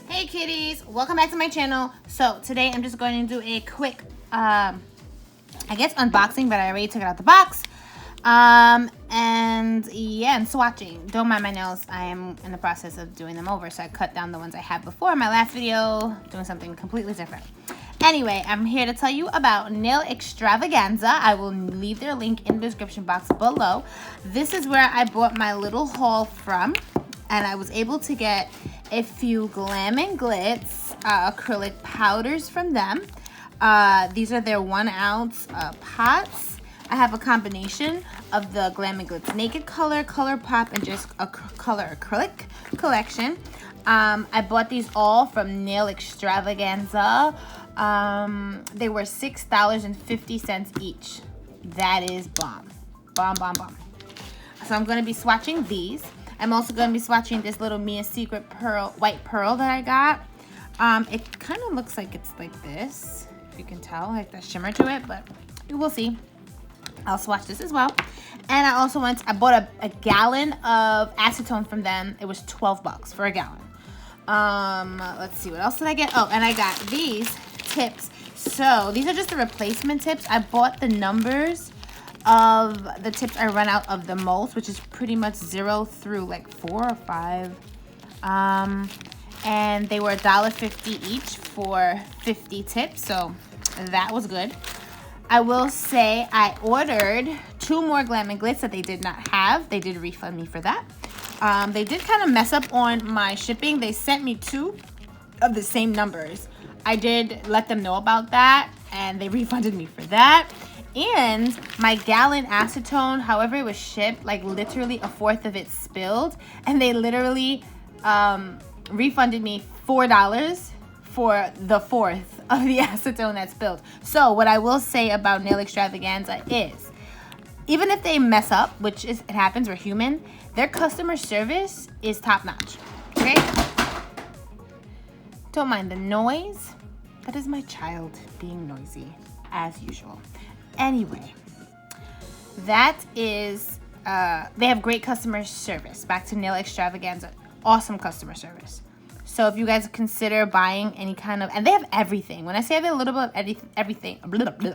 Hey kitties, welcome back to my channel. So today I'm just going to do a quick I guess unboxing, but I already took it out the box. And yeah, and swatching. Don't mind my nails, I am in the process of doing them over, so I cut down the ones I had before in my last video, doing something completely different. Anyway, I'm here to tell you about Nail Extravaganza. I will leave their link in the description box below. This is where I bought my little haul from, and I was able to get a few Glam and Glitz acrylic powders from them. These are their 1 ounce pots. I have a combination of the Glam and Glitz Naked Color, Color Pop, and just a color acrylic collection. I bought these all from Nail Extravaganza. They were $6.50 each. That is bomb. Bomb, bomb, bomb. So I'm going to be swatching these. I'm also going to be swatching this little Mia Secret pearl, white pearl that I got. It kind of looks like it's like this, if you can tell, like the shimmer to it, but we'll see. I'll swatch this as well. And I also I bought a gallon of acetone from them. It was 12 bucks for a gallon. Let's see, what else did I get? Oh, and I got these tips. So these are just the replacement tips. I bought the numbers of the tips I run out of the most, which is pretty much 0 through like 4 or 5. And they were $1.50 each for 50 tips, so that was good. I will say I ordered 2 more Glam and Glitz that they did not have. They did refund me for that. They did kind of mess up on my shipping. They sent me 2 of the same numbers. I did let them know about that, and they refunded me for that. And my gallon acetone, however it was shipped, like literally a 1/4 of it spilled, and they literally refunded me $4 for the 1/4 of the acetone that spilled. So what I will say about Nail Extravaganza is, even if they mess up, which it happens, we're human, their customer service is top notch. Okay? Don't mind the noise. That is my child being noisy, as usual. Anyway, that is, they have great customer service. Back to Nail Extravaganza. Awesome customer service. So if you guys consider buying any kind of, and they have everything. When I say they have a little bit of everything, they have a little bit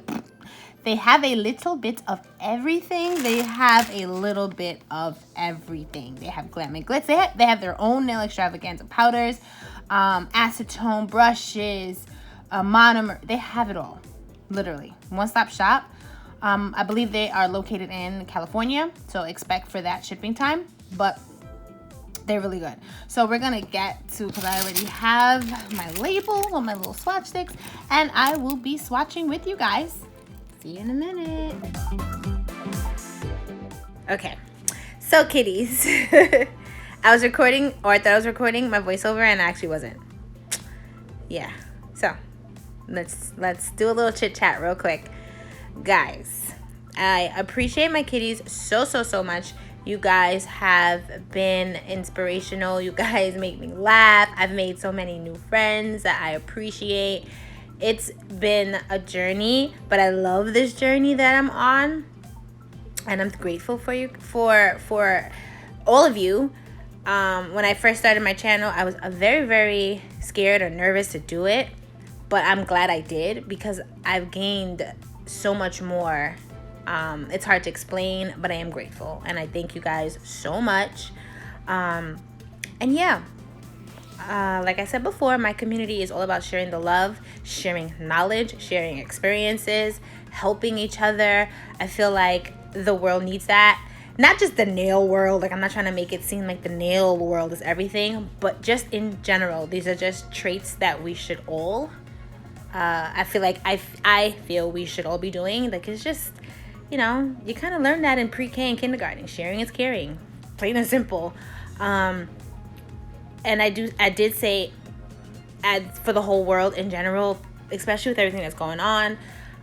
of everything. They have a little bit of everything. They have Glam and Glitz. They have their own Nail Extravaganza powders, acetone brushes, monomer. They have it all, literally. One-stop shop. I believe they are located in California, so expect for that shipping time, but they're really good. So we're gonna get to, because I already have my label on my little swatch sticks, and I will be swatching with you guys. See you in a minute. Okay, so kitties, I was recording, or I thought I was recording my voiceover, and I actually wasn't. Yeah, so let's do a little chit chat real quick. Guys, I appreciate my kitties so much. You guys have been inspirational. You guys make me laugh. I've made so many new friends that I appreciate. It's been a journey, but I love this journey that I'm on, and I'm grateful for you, for all of you. When I first started my channel, I was very scared or nervous to do it, but I'm glad I did, because I've gained so much more. It's hard to explain, but I am grateful, and I thank you guys so much. And yeah, like I said before, my community is all about sharing the love, sharing knowledge, sharing experiences, helping each other. I feel like the world needs that. Not just the nail world, like I'm not trying to make it seem like the nail world is everything, but just in general, these are just traits that we should all, I feel we should all be doing. Like, it's just, you know, you kind of learn that in pre-K and kindergarten. Sharing is caring, plain and simple. And I did say, for the whole world in general, especially with everything that's going on,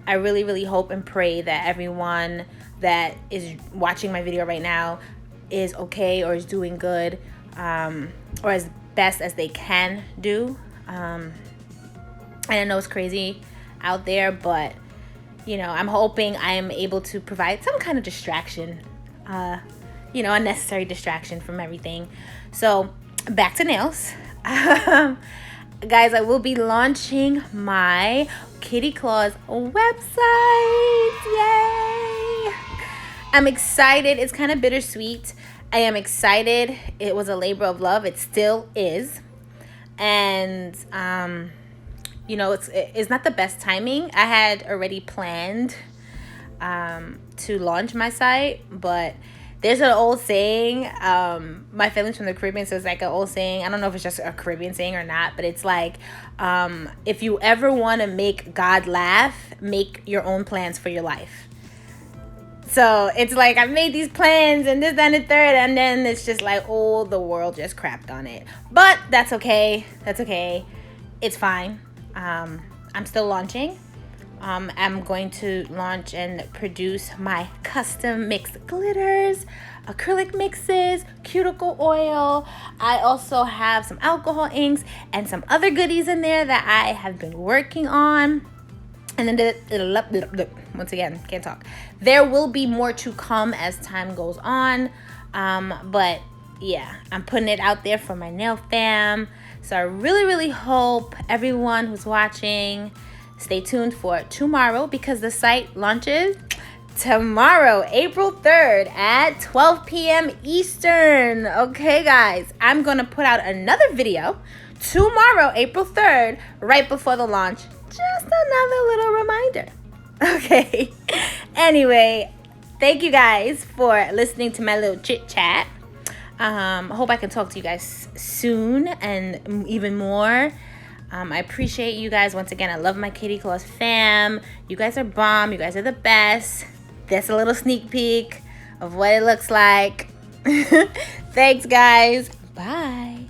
I really hope and pray that everyone that is watching my video right now is okay or is doing good, or as best as they can do. And I know it's crazy out there, but I'm hoping I am able to provide some kind of distraction, a necessary distraction from everything. So back to nails. Guys, I will be launching my Kitty Claws website. Yay! I'm excited. It's kind of bittersweet. I am excited. It was a labor of love. It still is. And, it's not the best timing. I had already planned to launch my site, but there's an old saying, my family's from the Caribbean, so it's like an old saying. I don't know if it's just a Caribbean saying or not, but it's like, if you ever want to make God laugh, make your own plans for your life. So it's like, I've made these plans and this, that, and the third, and then it's just like, oh, the world just crapped on it. But that's okay. That's okay. It's fine. I'm still launching. I'm going to launch and produce my custom mixed glitters, acrylic mixes, cuticle oil. I also have some alcohol inks and some other goodies in there that I have been working on. And then once again, can't talk. There will be more to come as time goes on. But yeah, I'm putting it out there for my nail fam. So I really, really hope everyone who's watching, stay tuned for tomorrow, because the site launches tomorrow, April 3rd at 12 p.m. Eastern. Okay, guys, I'm going to put out another video tomorrow, April 3rd, right before the launch. Just another little reminder. Okay. Anyway, thank you guys for listening to my little chit chat. Hope I can talk to you guys soon and even more. I appreciate you guys. Once again, I love my Kitty Claws fam. You guys are bomb. You guys are the best. That's a little sneak peek of what it looks like. Thanks, guys. Bye.